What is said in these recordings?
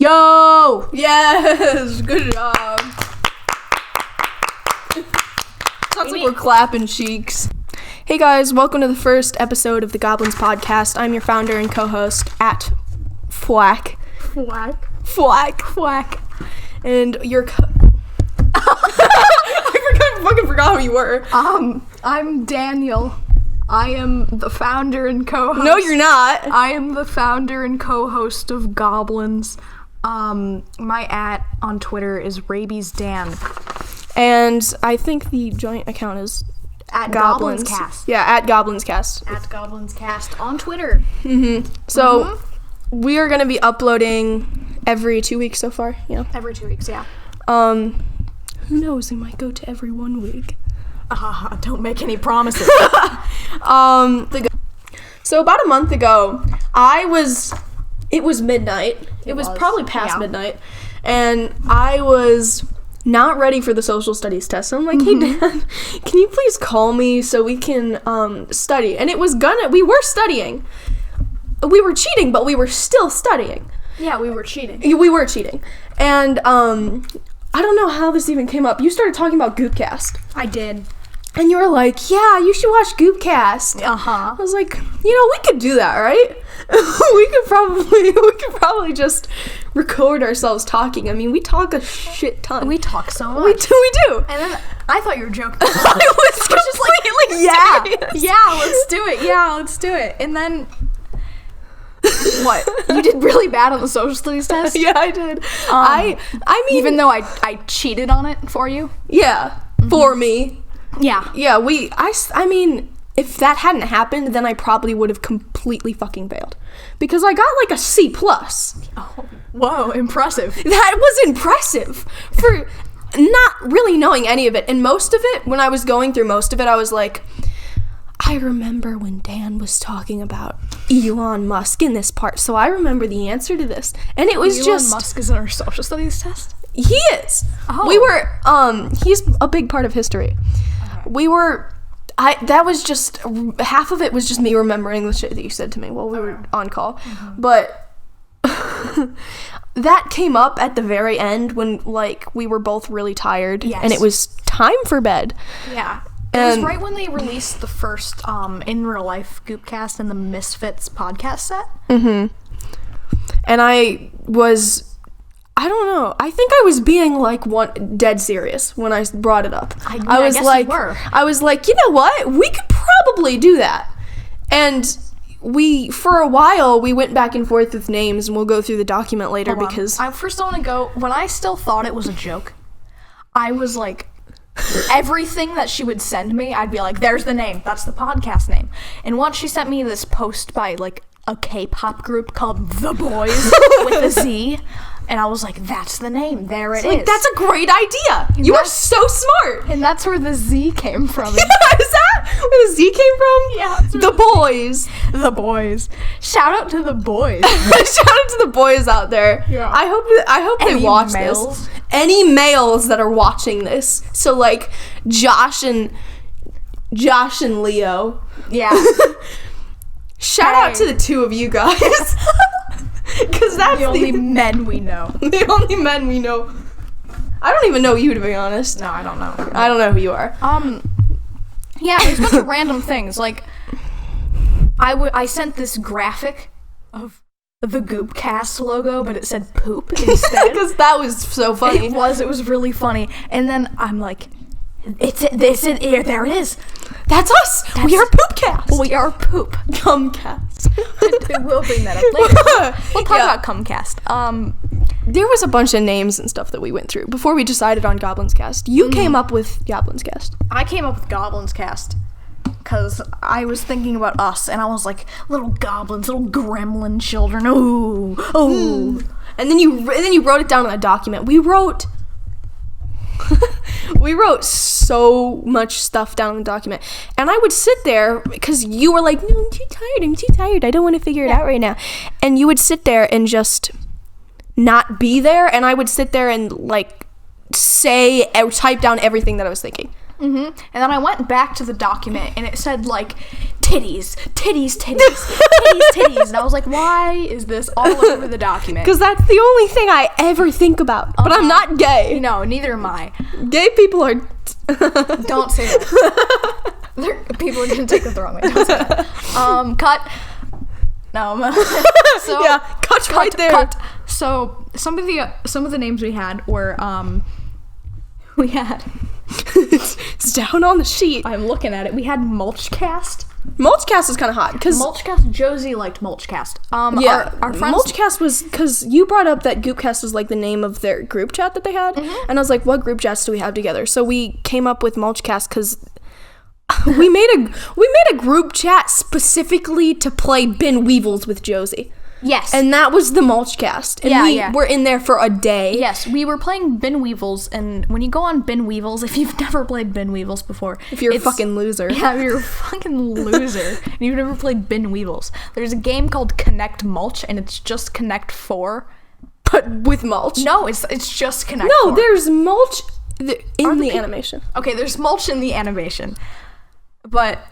Yo! Yes! Good job. Sounds like we're clapping cheeks. Hey guys, welcome to the first episode of the Goblinz podcast. I'm your founder and co-host at Fwack. And your I fucking forgot who you were. I'm Daniel. I am the founder and co-host. No, you're not. I am the founder and co-host of Goblinz. My @ on Twitter is RabiesDan. And I think the joint account is At Goblinz. GoblinzCast. Yeah, at GoblinzCast. At GoblinzCast on Twitter. So we are going to be uploading every 2 weeks so far, you know. Every 2 weeks, yeah. Who knows, we might go to every 1 week. Don't make any promises. So about a month ago, it was midnight. It was probably past midnight. And I was not ready for the social studies test. So I'm like, hey, Dad, can you please call me so we can study? And we were studying. We were cheating, but we were still studying. Yeah, we were cheating. We were cheating. And I don't know how this even came up. You started talking about GoopCast. I did. And you were like, yeah, you should watch GoopCast. I was like, we could do that, right? we could probably just record ourselves talking. I mean, we talk a shit ton. We talk so much. We do. And then I thought you were joking. I was just like, let's do it. And then what? You did really bad on the social studies test? Yeah, I did. I mean, even though I cheated on it for you? Yeah, for me. Yeah. Yeah, I mean, if that hadn't happened, then I probably would have completely fucking failed. Because I got like a C+. Oh, whoa, impressive. That was impressive for not really knowing any of it. And most of it, when I was going through most of it, I was like, I remember when Dan was talking about Elon Musk in this part, so I remember the answer to this. And it was Elon Musk is in our social studies test? He is. Oh. We were, he's a big part of history. Okay. That was just, half of it was just me remembering the shit that you said to me while we were on call. But that came up at the very end when, we were both really tired. Yes. And it was time for bed. Yeah. It was right when they released the first in real life Goopcast and the Misfits podcast set. Mm-hmm. And I don't know. I think I was being dead serious when I brought it up. I was guess like, you were. I was like, you know what? We could probably do that. And for a while, we went back and forth with names, and we'll go through the document later because I first want to go, when I still thought it was a joke, I was like, everything that she would send me, I'd be like, there's the name. That's the podcast name. And once she sent me this post by a K-pop group called The Boys with a Z, and I was like, that's the name. There it is. That's a great idea. You are so smart. And that's where the Z came from. Yeah, is that where the Z came from? Yeah. The Boys. The Boys. Shout out to the boys. Shout out to the boys out there. Yeah. I hope they watch this. Any males that are watching this. So Josh and Leo. Yeah. Shout out to the two of you guys. Because that's the only men we know. The only men we know. I don't even know you, to be honest. No, I don't know. I don't know who you are. Yeah, there's a bunch of random things. I sent this graphic of the Goopcast logo, but it said poop instead. Because that was so funny. It was really funny. And then I'm like, there it is. That's us. We are Poopcast. We are Poop. Cumcast. We'll bring that up later. We'll talk about Cumcast. There was a bunch of names and stuff that we went through before we decided on GoblinzCast. You came up with GoblinzCast. I came up with GoblinzCast because I was thinking about us, and I was like, little goblins, little gremlin children. Ooh. And then you wrote it down in a document. We wrote so much stuff down in the document, and I would sit there because you were like, no, I'm too tired, I don't want to figure it out right now, and you would sit there and just not be there, and I would sit there and say or type down everything that I was thinking. And then I went back to the document, and it said, like, titties, titties, titties, titties, titties. And I was like, why is this all over the document? Because that's the only thing I ever think about. But I'm not gay. No, neither am I. Gay people are... Don't say that. People are going to take it the wrong way. Don't say that. Cut. No. So, yeah, cut right there. Cut. So, some of the names we had were, it's down on the sheet. I'm looking at it. We had Mulchcast. Mulchcast is kind of hot because Mulchcast. Josie liked Mulchcast. Yeah, our friends. Mulchcast was because you brought up that Goopcast was like the name of their group chat that they had, and I was like, what group chats do we have together? So we came up with Mulchcast because we made a group chat specifically to play Bin Weevils with Josie. Yes. And that was the Mulchcast. And we were in there for a day. Yes, we were playing Bin Weevils, and when you go on Bin Weevils, if you've never played Bin Weevils before... If you're a fucking loser. Yeah, if you're a fucking loser, and you've never played Bin Weevils. There's a game called Connect Mulch, and it's just Connect 4. But with mulch? No, it's just Connect 4. No, there's mulch in the animation. Okay, there's mulch in the animation. But...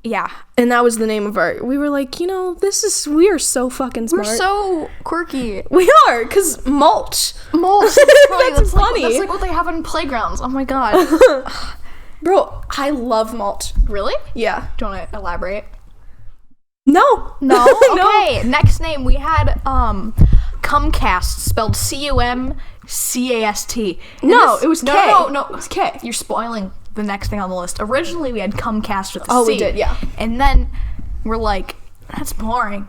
yeah. And that was the name of our... we were like, we are so fucking smart. We're so quirky. We are, because mulch. Mulch. That's funny. That's like what they have in playgrounds. Oh my god. Bro, I love mulch. Really? Yeah. Do you want to elaborate? No. No? Okay, next name. We had, Cumcast, spelled Cumcast. No, it was K. No. It was K. You're spoiling the next thing on the list. Originally, we had Cumcast with a C. Oh, we did, yeah. And then we're like, that's boring.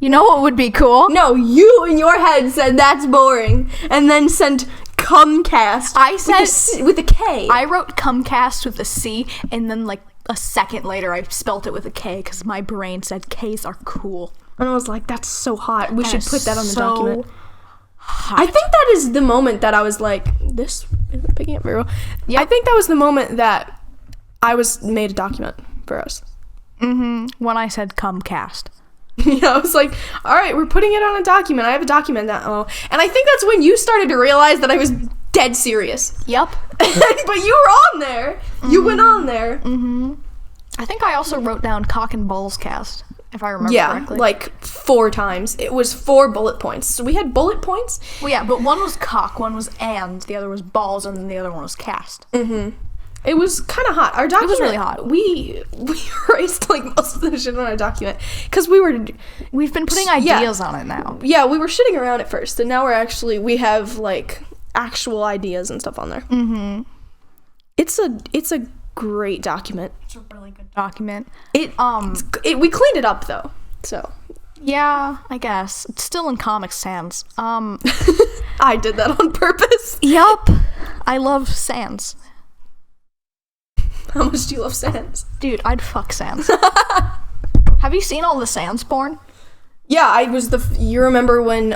You know what would be cool? No, you in your head said that's boring, and then sent Cumcast. I said with a K. I wrote Cumcast with a C, and then like a second later, I spelt it with a K because my brain said K's are cool. And I was like, that's so hot. We should put that on the so document. Hot. I think that is the moment that I was like, this isn't picking up very well. Yep. I think that was the moment that I made a document for us. When I said Cumcast. Yeah, I was like, all right, we're putting it on a document. I have a document now. And I think that's when you started to realize that I was dead serious. Yep. But you were on there. You went on there. I think I also wrote down Cock and Balls Cast, if I remember correctly. Yeah, like 4 times. It was 4 bullet points. So we had bullet points. Well, yeah, but one was cock, one was and, the other was balls, and then the other one was cast. It was kind of hot. Our document. It was really hot. We erased like most of the shit on our document because we've been putting ideas on it now. Yeah, we were shitting around at first, and now we have like actual ideas and stuff on there. It's a great document. It's a really good document. We cleaned it up though, so. Yeah, I guess. It's still in Comic Sans. I did that on purpose. Yup. I love Sans. How much do you love Sans? Dude, I'd fuck Sans. Have you seen all the Sans porn? Yeah, you remember when,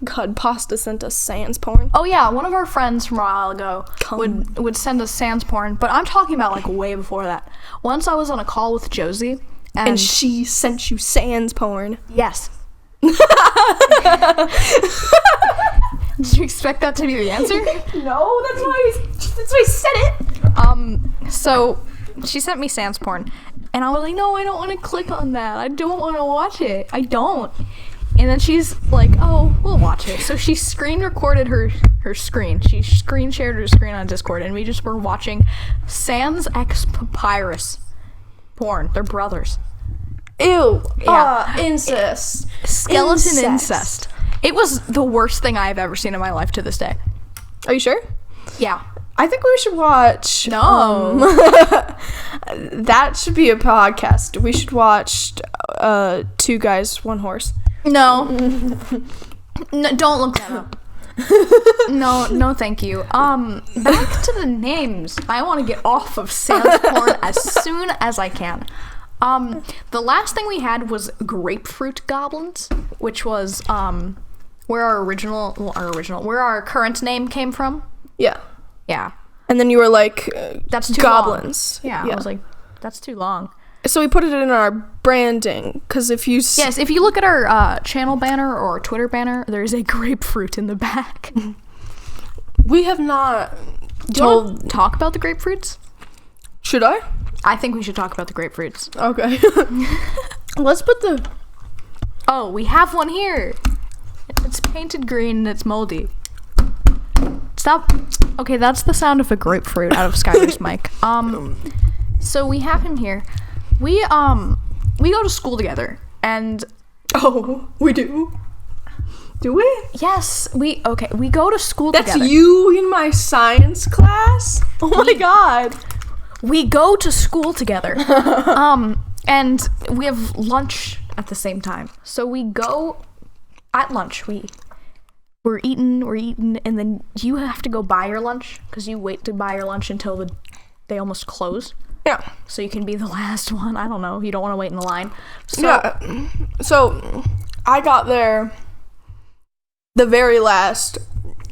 God, Pasta sent us Sans porn? Oh yeah, one of our friends from a while ago would send us Sans porn, but I'm talking about like way before that. Once I was on a call with Josie, and she sent you Sans porn. Yes. Did you expect that to be the answer? No, that's why I said it. So she sent me Sans porn, and I was like, no, I don't want to click on that. I don't want to watch it. I don't. And then she's like, oh, we'll watch it. So she screen recorded her screen. She screen shared her screen on Discord, and we just were watching Sans X Papyrus porn. They're brothers. Ew. Yeah. Incest. Skeleton incest. It was the worst thing I've ever seen in my life to this day. Are you sure? Yeah. I think we should watch... No. That should be a podcast. We should watch 2 Guys, 1 Horse. No. No, don't look that up. No, thank you. Back to the names. I want to get off of Sans porn as soon as I can. The last thing we had was Grapefruit Goblinz, which was where our current name came from. Yeah. Yeah. And then you were like, that's too Goblinz. Yeah, I was like, that's too long. So we put it in our branding, because if you... Yes, if you look at our channel banner or Twitter banner, there's a grapefruit in the back. We have not Do you want to talk about the grapefruits? Should I? I think we should talk about the grapefruits. Okay. Let's put the... Oh, we have one here. It's painted green and it's moldy. Stop. Okay, that's the sound of a grapefruit out of Skyler's mic. So we have him here. We go to school together, and... Oh, we do? Do we? Yes, we go to school That's together. you in my science class? Oh my god. We go to school together. And we have lunch at the same time. So we go at lunch. We're eating, and then you have to go buy your lunch because you wait to buy your lunch until they almost close. Yeah. So you can be the last one. I don't know. You don't want to wait in the line. So, yeah. So I got there the very last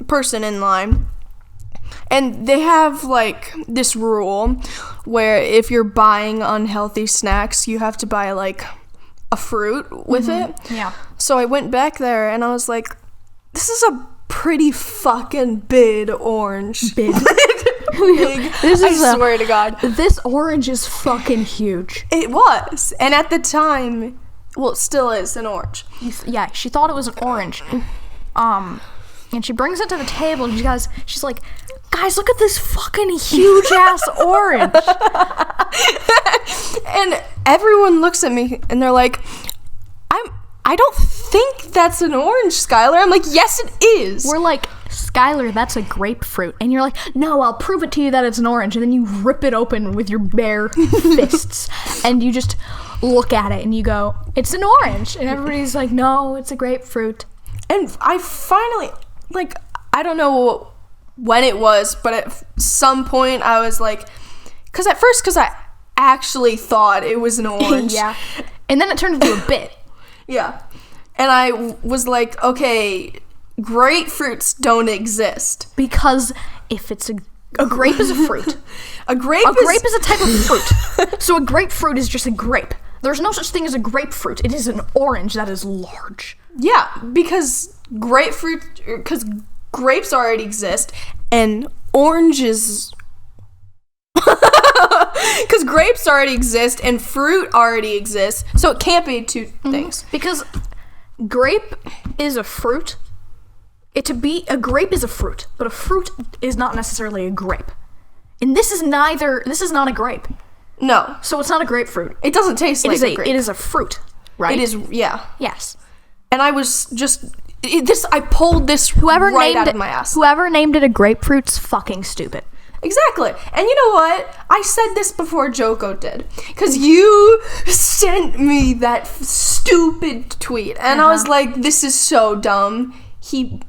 person in line. And they have, like, this rule where if you're buying unhealthy snacks, you have to buy, like, a fruit with it. Yeah. So I went back there, and I was like, this is a pretty fucking big orange. Big. I swear to God. This orange is fucking huge. It was. And at the time, well, it still is an orange. Yeah, she thought it was an orange. And she brings it to the table, and she's like, guys, look at this fucking huge ass orange. And everyone looks at me and they're like, I don't think that's an orange, Skyler. I'm like, yes, it is. We're like, Skyler, that's a grapefruit. And you're like, no, I'll prove it to you that it's an orange. And then you rip it open with your bare fists. And you just look at it and you go, it's an orange. And everybody's like, no, it's a grapefruit. And I finally, like, I don't know when it was, but at some point I was like, because I actually thought it was an orange. Yeah. And then it turned into a bit. Yeah. And I was like, okay, grapefruits don't exist. Because if it's a grape is a fruit. A grape is a type of fruit. So a grapefruit is just a grape. There's no such thing as a grapefruit. It is an orange that is large. Yeah, because grapes already exist, and oranges... Because grapes already exist, and fruit already exists, so it can't be two things. Because grape is a fruit. A grape is a fruit, but a fruit is not necessarily a grape. And this is not a grape. No. So it's not a grapefruit. It doesn't taste like a grape. It is a fruit, right? It is, yeah. Yes. And I was just... I pulled this right out of my ass. Whoever named it a grapefruit's fucking stupid. Exactly. And you know what? I said this before Joko did. Because you sent me that stupid tweet. And I was like, this is so dumb.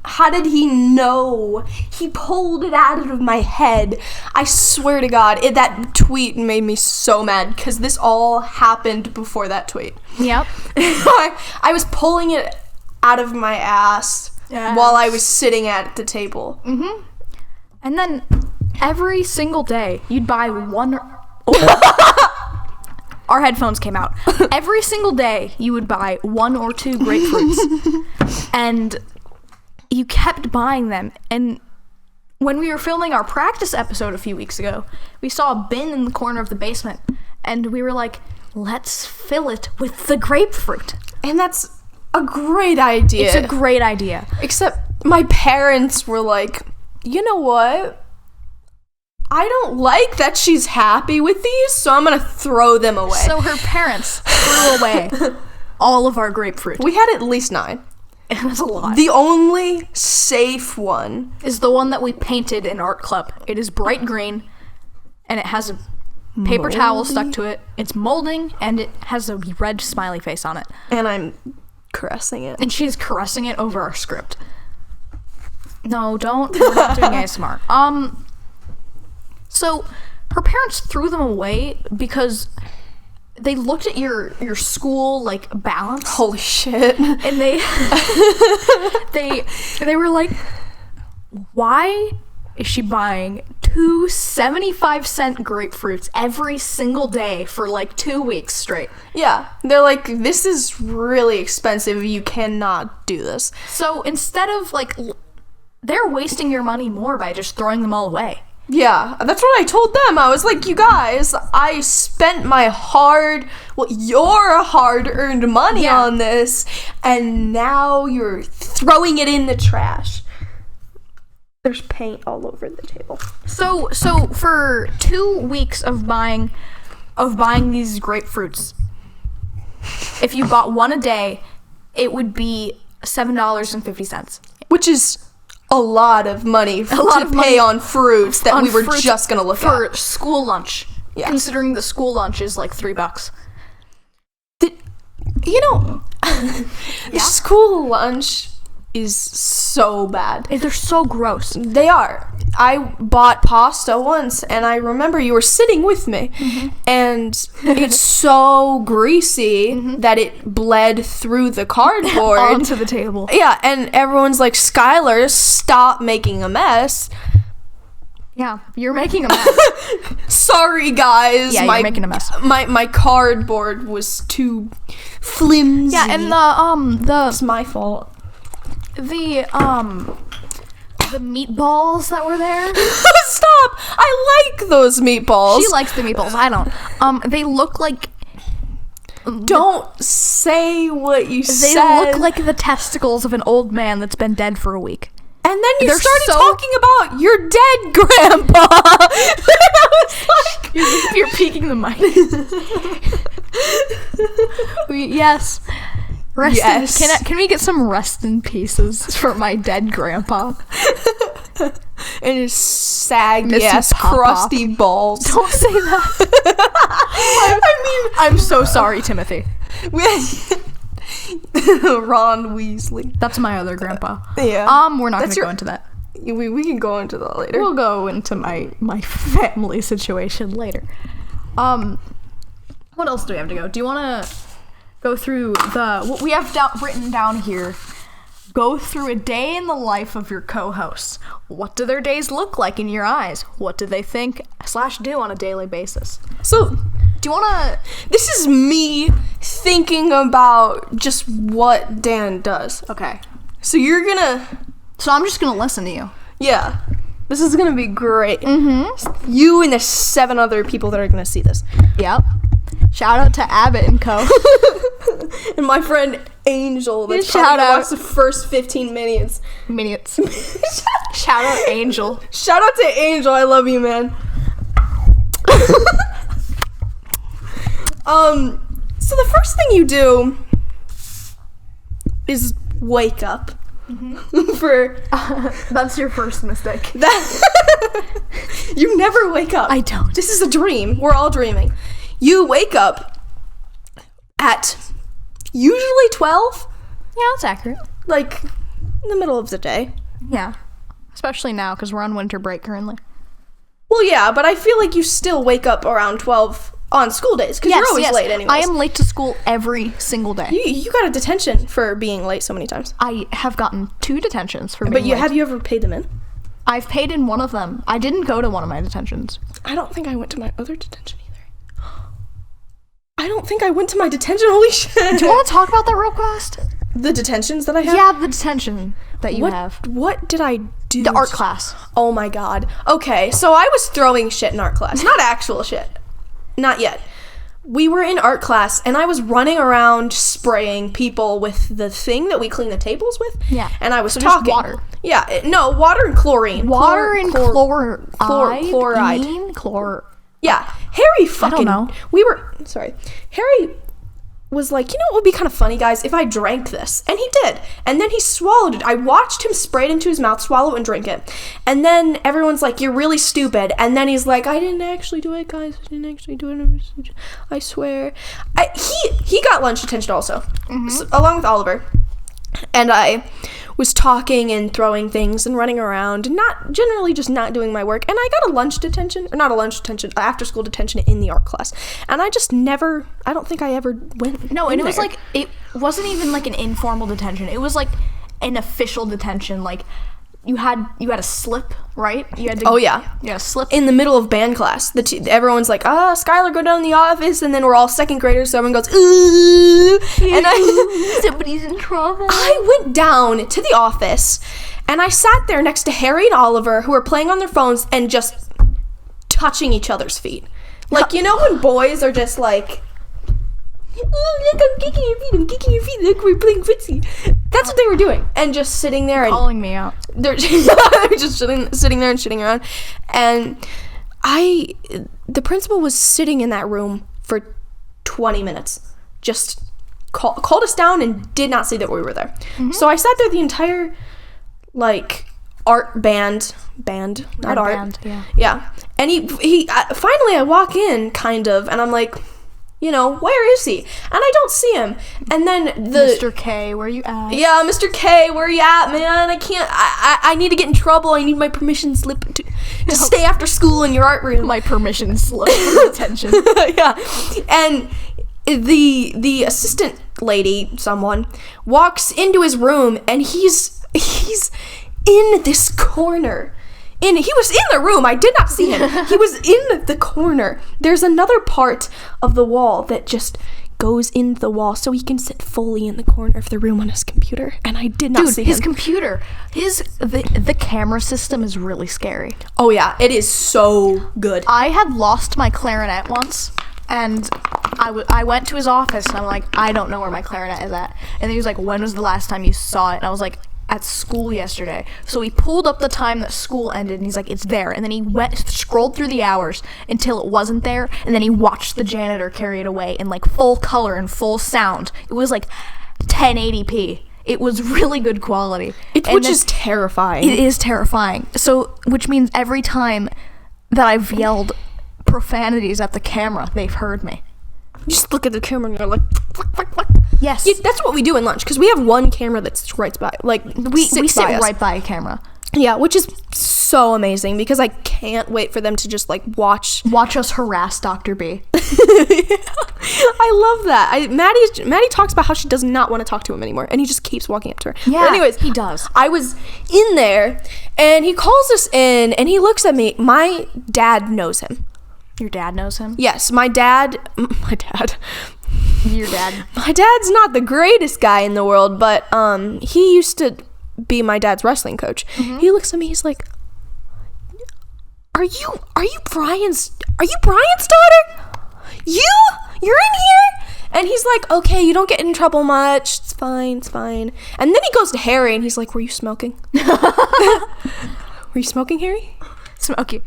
How did he know? He pulled it out of my head. I swear to God, that tweet made me so mad. Because this all happened before that tweet. Yep. I was pulling it out of my ass while I was sitting at the table. Mm-hmm. And then... every single day, you'd buy one... Our headphones came out. Every single day, you would buy 1 or 2 grapefruits. And you kept buying them. And when we were filming our practice episode a few weeks ago, we saw a bin in the corner of the basement. And we were like, let's fill it with the grapefruit. And that's a great idea. It's a great idea. Except my parents were like, you know what? I don't like that she's happy with these, so I'm going to throw them away. So her parents threw away all of our grapefruit. We had at least 9. It was a lot. The only safe one is the one that we painted in art club. It is bright green, and it has a paper towel stuck to it. It's molding, and it has a red smiley face on it. And I'm caressing it. And she's caressing it over our script. No, don't. We're not doing ASMR. So, her parents threw them away because they looked at your school, like, balance. Holy shit. And they were like, why is she buying 2 75-cent grapefruits every single day for, like, 2 weeks straight? Yeah. They're like, this is really expensive. You cannot do this. So, instead of, like, they're wasting your money more by just throwing them all away. Yeah, that's what I told them. I was like, you guys, I spent your hard-earned money on this, and now you're throwing it in the trash. There's paint all over the table. So for 2 weeks of buying these grapefruits, if you bought one a day, it would be $7.50. Which is a lot of money to pay on fruits that we were just going to look for at. school lunch. Yeah. Considering the school lunch is like $3. School lunch is so bad. They're so gross. They are. I bought pasta once, and I remember you were sitting with me, and it's so greasy that it bled through the cardboard onto the table. Yeah, and everyone's like, Skyler, stop making a mess. Yeah, you're making a mess. Sorry, guys. Yeah, you're making a mess. My cardboard was too flimsy. Yeah, and it's my fault. The meatballs that were there. Stop! I like those meatballs. She likes the meatballs. I don't. They look like. Don't say what you said. They look like the testicles of an old man that's been dead for a week. And then you started talking about your dead grandpa. I was like, you're peeking the mic. Yes. Can we get some rest in pieces for my dead grandpa? And his saggy-ass crusty balls. Don't say that. I'm so sorry, Timothy. Ron Weasley. That's my other grandpa. Yeah. We're not going to go into that. We can go into that later. We'll go into my family situation later. What else do we have to go? Do you want to go through what we have written down here? Go through a day in the life of your co-hosts. What do their days look like in your eyes? What do they think / do on a daily basis? So, do you want to... This is me thinking about just what Dan does. Okay. So you're gonna... So I'm just gonna listen to you. Yeah. This is gonna be great. Mm-hmm. You and the 7 other people that are gonna see this. Yep. Shout out to Abbott and Co. And my friend Angel. That's shout out. Watch the first 15 minutes. Shout out Angel. Shout out to Angel. I love you, man. So the first thing you do is wake up. Mm-hmm. That's your first mistake. You never wake up. I don't. This is a dream. We're all dreaming. You wake up at usually 12. Yeah, that's accurate. Like in the middle of the day. Yeah. Especially now because we're on winter break currently. Well, yeah, but I feel like you still wake up around 12 on school days because you're always late anyways. I am late to school every single day. You got a detention for being late so many times. I have gotten 2 detentions for being late. But have you ever paid them in? I've paid in one of them. I didn't go to one of my detentions. I don't think I went to my other detention either. I don't think I went to my detention. Holy shit. Do you want to talk about that real fast? The detentions that I have? Yeah, the detention that you have. What did I do? The art class. Oh my god. Okay, so I was throwing shit in art class. Not actual shit. Not yet. We were in art class, and I was running around spraying people with the thing that we clean the tables with. Yeah. And I was talking. Just water. Yeah. No, water and chlorine. Water and chloride. Chloride. You mean Yeah. Harry fucking... I don't know. Harry was like, you know what would be kind of funny, guys, if I drank this. And he did. And then he swallowed it. I watched him spray it into his mouth, swallow and drink it. And then everyone's like, you're really stupid. And then he's like, I didn't actually do it, guys. I didn't actually do it. I swear. He got lunch detention also, along with Oliver. And I was talking and throwing things and running around and not doing my work. And I got a lunch detention, or not a lunch detention, after school detention in the art class. And I don't think I ever went. No, and it was there. like, it wasn't even like an informal detention. It was like an official detention. Like you had a slip, right? You had to. Oh yeah. Yeah, slip in the middle of band class. Everyone's like, Skyler, go down to the office, and then we're all second graders, so everyone goes, ooh, and somebody's in trouble. I went down to the office, and I sat there next to Harry and Oliver, who were playing on their phones and just touching each other's feet. Like, you know when boys are just like, oh, look, I'm kicking your feet, look, we're playing footsie. That's what they were doing. And just sitting there and calling me out. They're just sitting there and shitting around. And the principal was sitting in that room for 20 minutes. Just called us down and did not see that we were there. Mm-hmm. So I sat there the entire, like, art band, not art. Band, yeah. And he finally I walk in, kind of, and I'm like, you know, where is he? And I don't see him. And then Mr. K, where you at? Yeah, Mr. K, where you at, man? I can't, I need to get in trouble. I need my permission slip to stay after school in your art room. My permission slip for detention. Yeah. And the assistant lady, someone, walks into his room, and he's in this corner. He was in the room. I did not see him. He was in the corner. There's another part of the wall that just goes into the wall so he can sit fully in the corner of the room on his computer. And I did not see him. His computer, the camera system is really scary. Oh yeah, it is so good. I had lost my clarinet once, and I went to his office, and I'm like, I don't know where my clarinet is at. And he was like, when was the last time you saw it? And I was like, at school yesterday. So he pulled up the time that school ended, and he's like, it's there. And then he scrolled through the hours until it wasn't there, and then he watched the janitor carry it away in like full color and full sound. It was like 1080p. It was really good quality. Which is terrifying. It is terrifying. So, which means every time that I've yelled profanities at the camera, they've heard me. You just look at the camera and you're like, fuck. Yes. Yeah, that's what we do in lunch, because we have one camera that's right by, like, we sit right by a camera. Yeah, which is so amazing, because I can't wait for them to just, like, watch us harass Dr. B. I love that. Maddie talks about how she does not want to talk to him anymore, and he just keeps walking up to her. Yeah, but anyways, he does. I was in there, and he calls us in, and he looks at me. My dad knows him. Your dad knows him? Yes, my dad. Your dad. My dad's not the greatest guy in the world, but he used to be my dad's wrestling coach. Mm-hmm. He looks at me, he's like, Are you Brian's daughter? You're in here? And he's like, okay, you don't get in trouble much. It's fine. And then he goes to Harry, and he's like, were you smoking? Were you smoking, Harry? Smoky.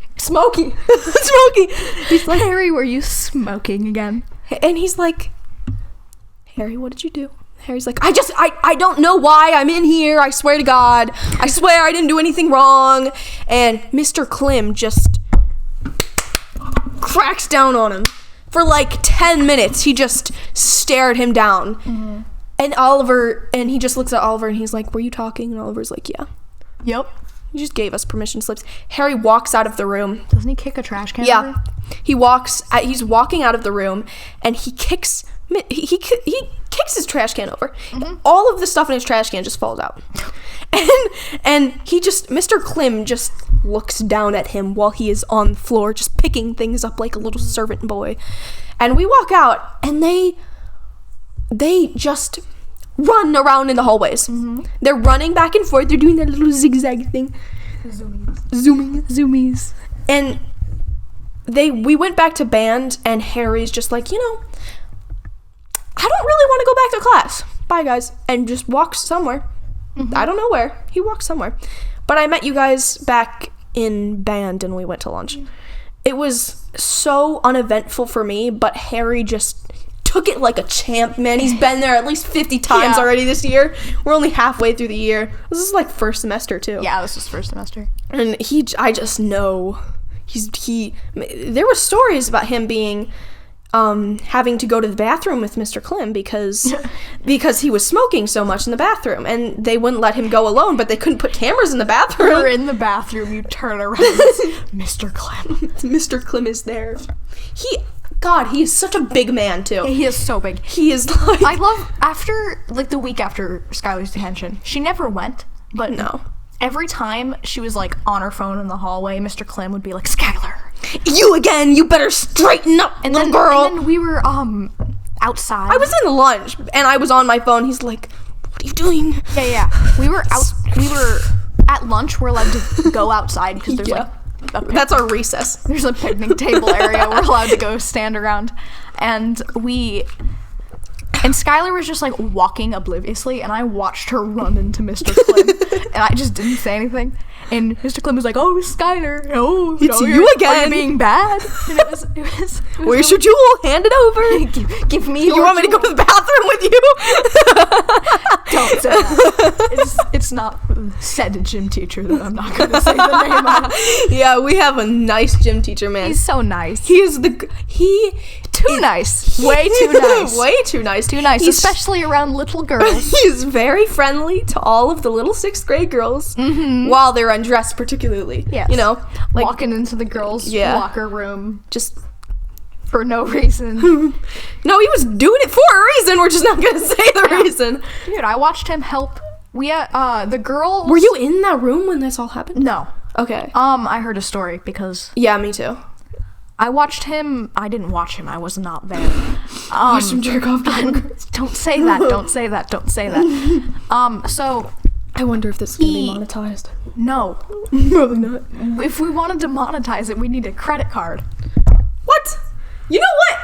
He's like, Harry, were you smoking again? And he's like, Harry, what did you do? Harry's like, I don't know why I'm in here. I swear to God. I swear I didn't do anything wrong. And Mr. Klim just cracks down on him. For like 10 minutes, he just stared him down. Mm-hmm. And he just looks at Oliver, and he's like, were you talking? And Oliver's like, yeah. Yep. He just gave us permission slips. Harry walks out of the room. Doesn't he kick a trash can? Yeah. Over? He's walking out of the room, and he kicks his trash can over. Mm-hmm. All of the stuff in his trash can just falls out. And Mr. Klim just looks down at him while he is on the floor, just picking things up like a little servant boy. And we walk out, and they just run around in the hallways. Mm-hmm. They're running back and forth. They're doing that little zigzag thing. Zoomies. And we went back to band, and Harry's just like, I don't really want to go back to class. Bye, guys. And just walks somewhere. Mm-hmm. I don't know where. He walks somewhere. But I met you guys back in band, and we went to lunch. Mm-hmm. It was so uneventful for me, but Harry just took it like a champ, man. He's been there at least 50 times already this year. We're only halfway through the year. This is like first semester, too. Yeah, this is first semester. And I just know there were stories about him being having to go to the bathroom with Mr. Klim because he was smoking so much in the bathroom, and they wouldn't let him go alone, but they couldn't put cameras in the bathroom. You're in the bathroom, you turn around, Mr. Klim. Mr. Klim is there. He is such a big man, too. He is so big. He is like... I love, the week after Skyler's detention, she never went, but no. Every time she was, on her phone in the hallway, Mr. Klim would be like, Skyler. You again, you better straighten up, little girl. And then we were, outside. I was in lunch, and I was on my phone. He's like, what are you doing? Yeah. We were at lunch. We're allowed to go outside because there's, That's our recess. There's a picnic table area we're allowed to go stand around. And Skyler was just like walking obliviously, and I watched her run into Mr. Klim, and I just didn't say anything. And Mr. Klim was like, "Oh, Skyler, oh, it's you again. Are you being bad?" And it was Where's your jewel? Hand it over. Give me. You want me to go to the bathroom with you? Don't say that. It's not said gym teacher that I'm not going to say the name of. Yeah, we have a nice gym teacher, man. He's so nice. Too nice. Way too nice. Way too nice. Too nice, especially around little girls. He's very friendly to all of the little 6th grade girls while they're undressed, particularly. Yes. You know, like walking into the girls' locker room just for no reason. No, he was doing it for a reason. We're just not gonna say the reason. Dude, I watched him help. The girls. Were you in that room when this all happened? No. Okay. I heard a story because. Yeah, me too. I watched him. I didn't watch him. I was not there. Watched him jerk off. Don't say that. Don't say that. Don't say that. So. I wonder if this is gonna be monetized. No. Probably not. If we wanted to monetize it, we need a credit card. What? You know what?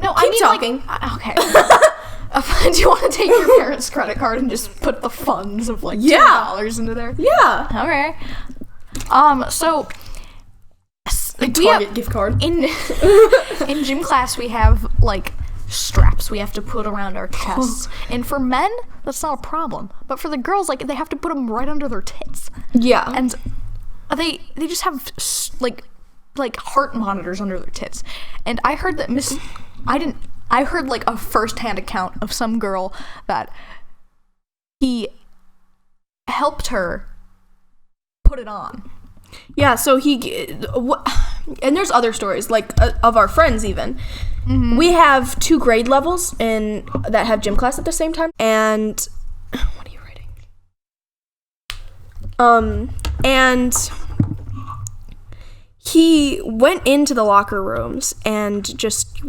No, Keep talking. Okay. Do you want to take your parents' credit card and just put the funds of like $2 into there? Yeah. Okay. So. Target gift card. In gym class, we have like straps we have to put around our chests, and for men that's not a problem, but for the girls, like, they have to put them right under their tits. Yeah. And they just have like heart monitors under their tits. And I heard that I heard like a first-hand account of some girl that he helped her put it on. Yeah, so and there's other stories, like, of our friends, even. Mm-hmm. We have 2 grade levels that have gym class at the same time, and... What are you writing? And he went into the locker rooms and just...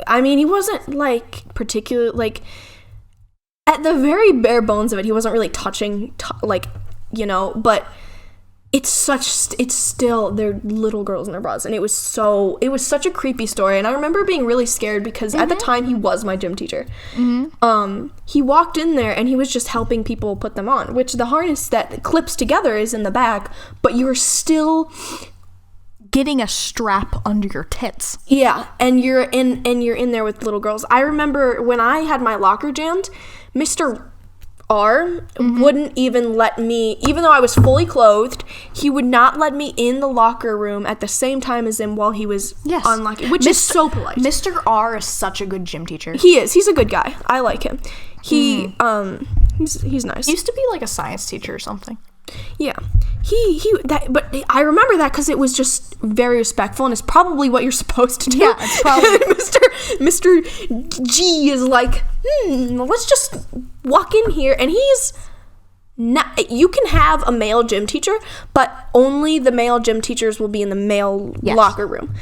I mean, he wasn't, like, particularly, like... At the very bare bones of it, he wasn't really touching, like, you know, but... It's still, they're little girls in their bras, and it was such a creepy story, and I remember being really scared because at the time he was my gym teacher. Mm-hmm. He walked in there and he was just helping people put them on, which the harness that clips together is in the back, but you're still getting a strap under your tits. Yeah, and you're in there with little girls. I remember when I had my locker jammed, Mr. R wouldn't even let me, even though I was fully clothed, he would not let me in the locker room at the same time as him while he was unlocking, which is so polite. Mr. R is such a good gym teacher. He is. He's a good guy. I like him. He's nice. He used to be like a science teacher or something. Yeah. But I remember that because it was just very respectful, and it's probably what you're supposed to do. Yeah, it's probably. Mr. G is like, let's just walk in here, and he's not. You can have a male gym teacher, but only the male gym teachers will be in the male locker room,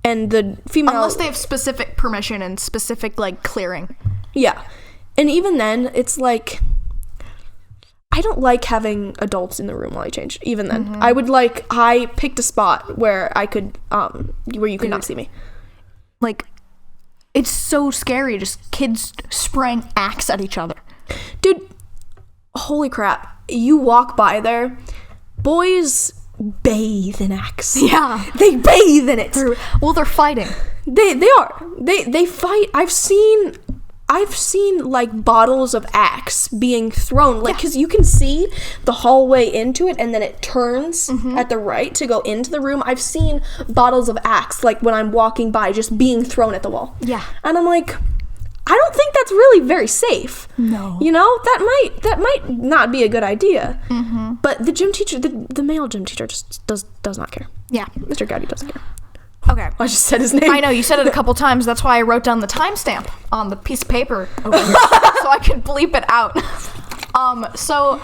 and the female, unless they have specific permission and specific like clearing. Yeah, and even then, it's like. I don't like having adults in the room while I change. Even then, I picked a spot where I could, where you could not see me. Like, it's so scary. Just kids spraying Axe at each other. Dude, holy crap! You walk by there, boys bathe in Axe. Yeah, they bathe in it. They're fighting. They are. They fight. I've seen like bottles of Axe being thrown, like, because you can see the hallway into it, and then it turns at the right to go into the room. I've seen bottles of Axe, like, when I'm walking by, just being thrown at the wall. Yeah. And I'm like, I don't think that's really very safe. No. You know, that might not be a good idea. Mm-hmm. But the gym teacher, the male gym teacher, just does not care. Yeah. Mr. Gowdy doesn't care. Okay. I just said his name. I know, you said it a couple times. That's why I wrote down the timestamp on the piece of paper over here so I could bleep it out. So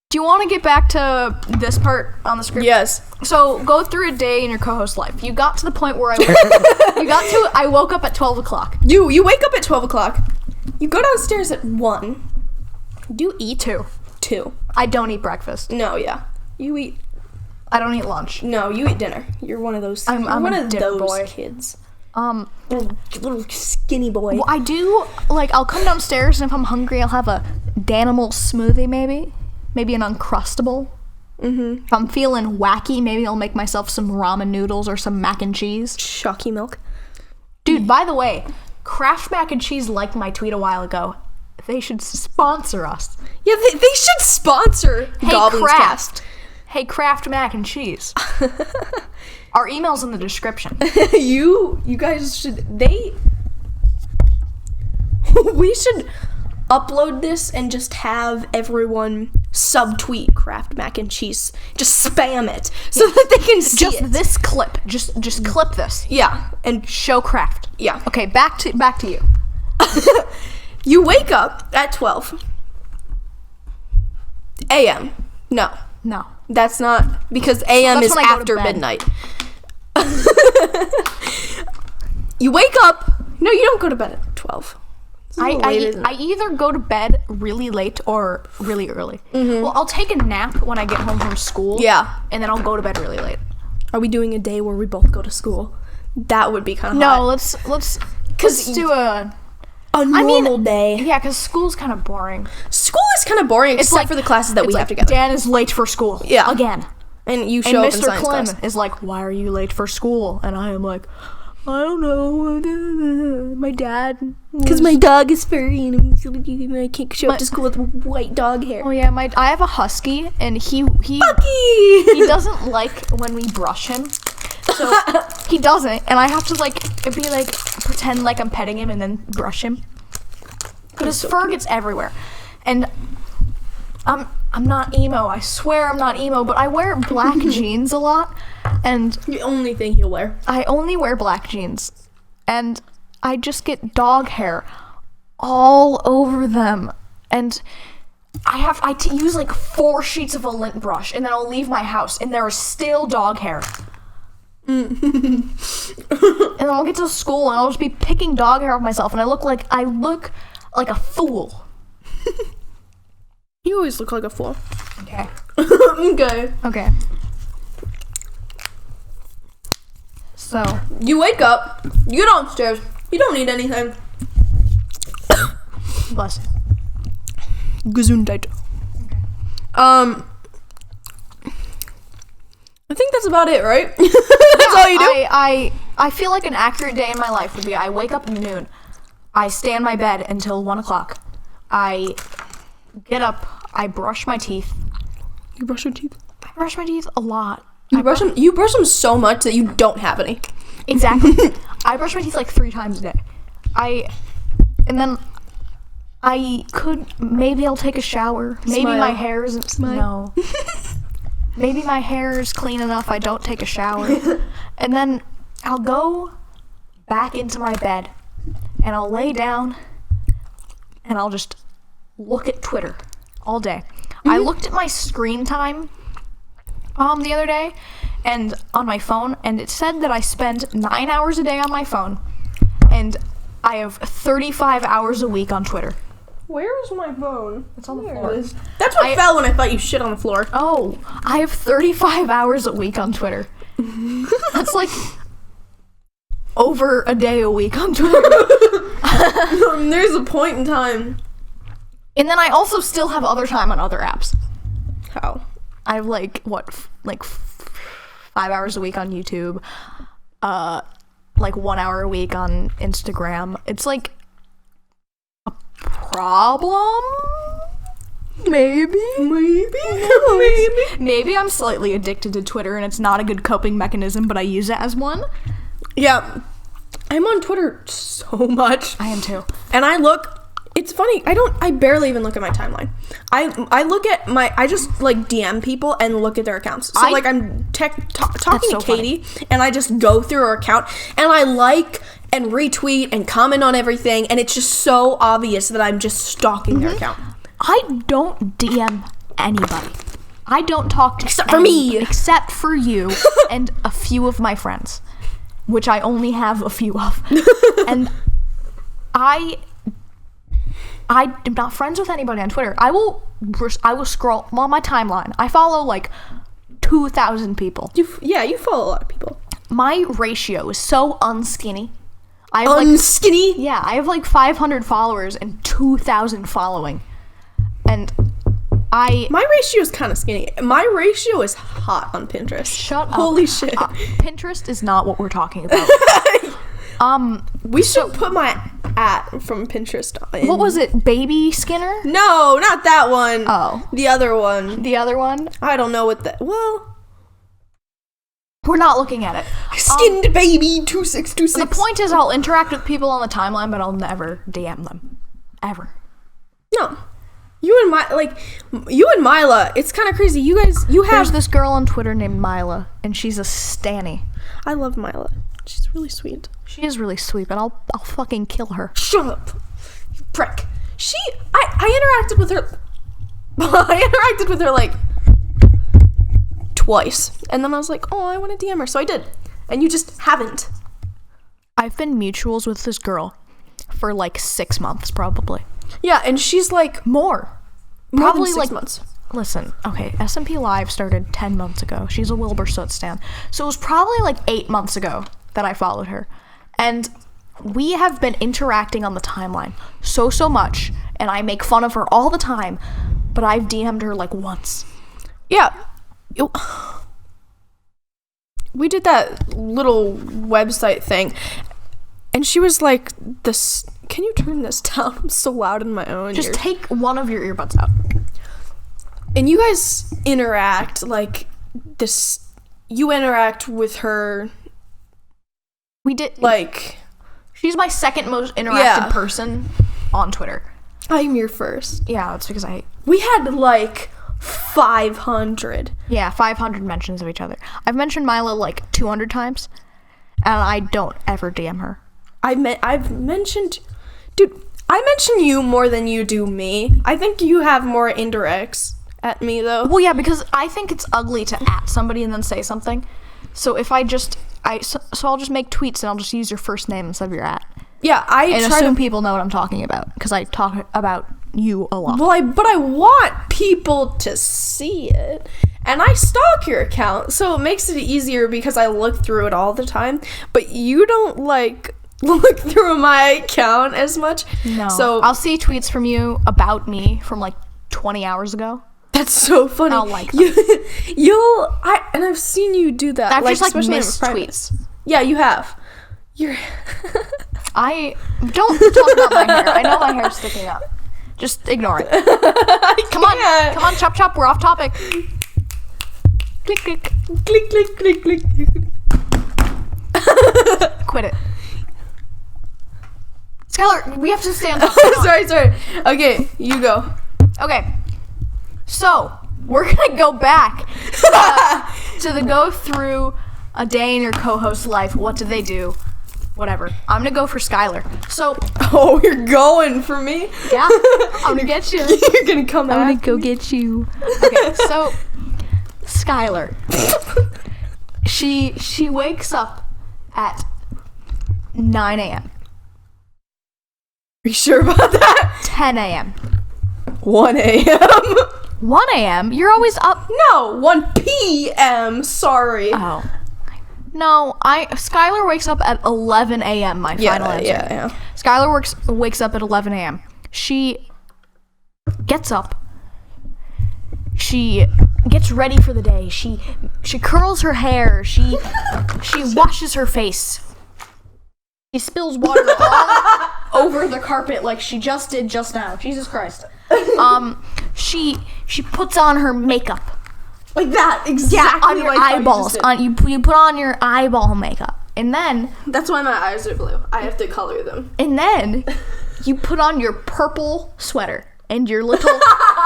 do you want to get back to this part on the script? Yes. So go through a day in your co-host life. You got to the point where I woke up at 12 o'clock. You wake up at 12 o'clock. You go downstairs at 1. Do you eat? 2. I don't eat breakfast. No, yeah. You eat I don't eat lunch. No, you eat dinner. You're one of those. I'm one a of dinner those boy. kids. Little skinny boy. Well, I do, like, I'll come downstairs, and if I'm hungry, I'll have a Danimal smoothie, maybe an Uncrustable. If I'm feeling wacky, maybe I'll make myself some ramen noodles or some mac and cheese. Chalky milk. Dude, by the way, Kraft Mac and Cheese liked my tweet a while ago. They should sponsor us. Yeah, they should sponsor GoblinzCast. Hey, Kraft Mac and Cheese. Our email's in the description. You guys should. We should upload this and just have everyone subtweet Kraft Mac and Cheese. Just spam it so that they can see Just it. this clip. Just clip this. Yeah, and Show Kraft. yeah. Okay, back to you. You wake up at 12 a.m. No, that's not, because a.m. That's is when I go to after bed. midnight. You wake up. No, you don't go to bed at 12. I either go to bed really late or really early. Well, I'll take a nap when I get home from school. Yeah. And then I'll go to bed really late. Are we doing a day where we both go to school? That would be kind of No, hot. let's Because do a normal day. Yeah, because school's kind of boring. School is kind of boring, except like- for the classes that we It's have like, together. Dan is late for school. Yeah. Again. And you And show up in Mr. science Clem class. is like, why are you late for school? And I am like, I don't know. My dad. Because my dog is furry and I can't show up to school with white dog hair. Oh yeah, I have a husky, and he Bucky! he doesn't like when we brush him. So he doesn't, and I have to pretend like I'm petting him and then brush him. But his fur gets everywhere. And I'm not emo. I swear I'm not emo, but I wear black jeans a lot, and The only thing he'll wear. I only wear black jeans, and I just get dog hair all over them, and I use like 4 sheets of a lint brush, and then I'll leave my house, and there is still dog hair. And then I'll get to school, and I'll just be picking dog hair off myself, and I look like a fool. You always look like a fool. Okay. Okay. So You wake up, you get downstairs, you don't need anything. bless. Gesundheit. I think that's about it, right? That's all you do? I feel like an accurate day in my life would be I wake up at noon, I stay in my bed until 1 o'clock, I get up, I brush my teeth. You brush your teeth? I brush my teeth a lot. You brush them so much that you don't have any. Exactly. I brush my teeth like 3 times a day. Maybe I'll take a shower. Maybe Smile. my hair isn't. Smile. No. Maybe my hair is clean enough I don't take a shower. And then I'll go back into my bed and I'll lay down and I'll just look at Twitter all day. I looked at my screen time the other day and on my phone, and it said that I spend 9 hours a day on my phone, and I have 35 hours a week on Twitter. Where's my phone? It's on the There floor. it is. That's what fell when I thought you shit on the floor. Oh, I have 35 hours a week on Twitter. That's like over a day a week on Twitter. There's a point in time. And then I also still have other time on other apps. How? I have 5 hours a week on YouTube, 1 hour a week on Instagram. It's like a problem? Maybe. Maybe I'm slightly addicted to Twitter and it's not a good coping mechanism, but I use it as one. Yeah. I'm on Twitter so much. I am too. And it's funny, I barely even look at my timeline. I look at I just DM people and look at their accounts. So I'm talking so to Katie and I just go through her account and I like and retweet and comment on everything, and it's just so obvious that I'm just stalking their account. I don't DM anybody. I don't talk to Except for me. Except for you and a few of my friends, which I only have a few of. And I am not friends with anybody on Twitter. I will scroll on my timeline. I follow 2,000 people. You follow a lot of people. My ratio is so unskinny. I have Unskinny? Yeah, I have like 500 followers and 2,000 following. And my ratio is kind of skinny. My ratio is hot on Pinterest. Shut up. Holy shit. Pinterest is not what we're talking about. We should put my from Pinterest in. What was it? Baby Skinner? No, not that one. Oh. The other one. The other one? I don't know what that. Well, we're not looking at it. Skinned baby 2626. The point is, I'll interact with people on the timeline, but I'll never DM them. Ever. No. You and Mila, it's kind of crazy. You have... There's this girl on Twitter named Mila, and she's a stanny. I love Mila. She's really sweet. She is really sweet, but I'll fucking kill her. Shut up, you prick. I interacted with her. I interacted with her like twice, and then I was like, oh, I want to DM her, so I did, and you just haven't. I've been mutuals with this girl for like 6 months, probably. Yeah, and she's like more probably than 6 like months. Listen, okay, SMP Live started 10 months ago. She's a Wilbur Soot stan. So it was probably like 8 months ago that I followed her. And we have been interacting on the timeline so much, and I make fun of her all the time, but I've DM'd her like once. Yeah. We did that little website thing, and she was like, "This, can you turn this down? I'm so loud in my own Just ears." take one of your earbuds out. And you guys interact like this. You interact with her. We did. Like, she's my second most interacted person on Twitter. I'm your first. Yeah, it's because we had like 500. Yeah, 500 mentions of each other. I've mentioned Mila like 200 times, and I don't ever DM her. I've mentioned, dude, I mention you more than you do me. I think you have more indirects at me though. Well, yeah, because I think it's ugly to at somebody and then say something. So if I'll just make tweets and I'll just use your first name instead of your at. Yeah, and assume people know what I'm talking about because I talk about you a lot. Well, but I want people to see it, and I stalk your account, so it makes it easier because I look through it all the time. But you don't like look through my account as much. No. So I'll see tweets from you about me from like 20 hours ago. That's so funny. I'll like them. And I've seen you do that. I've just like missed tweets. Yeah, you have. I don't talk about my hair. I know my hair's sticking up. Just ignore it. Come on, chop chop. We're off topic. Click click click click click click. Quit it. Skyler, we have to stay on topic. Sorry. Okay, you go. Okay. So, we're going to go back to the go through a day in your co-host's life. What did they do? Whatever. I'm going to go for Skyler. So. Oh, you're going for me? Yeah. I'm going to get you. You're going to come out. I'm going to go get you. Okay, so Skyler. She wakes up at 9 a.m. Are you sure about that? 10 a.m. 1 a.m. 1 a.m.? You're always up. No, 1 p.m. Sorry. Oh. No, Skylar wakes up at 11 a.m. My final answer. Yeah. Skylar wakes up at 11 a.m. She gets up. She gets ready for the day. She curls her hair. She washes her face. She spills water all over the carpet like she just did just now. Jesus Christ. She puts on her makeup. Like that, exactly. Yeah, on your eyeballs. You put on your eyeball makeup. And then... That's why my eyes are blue. I have to color them. And then you put on your purple sweater and your little...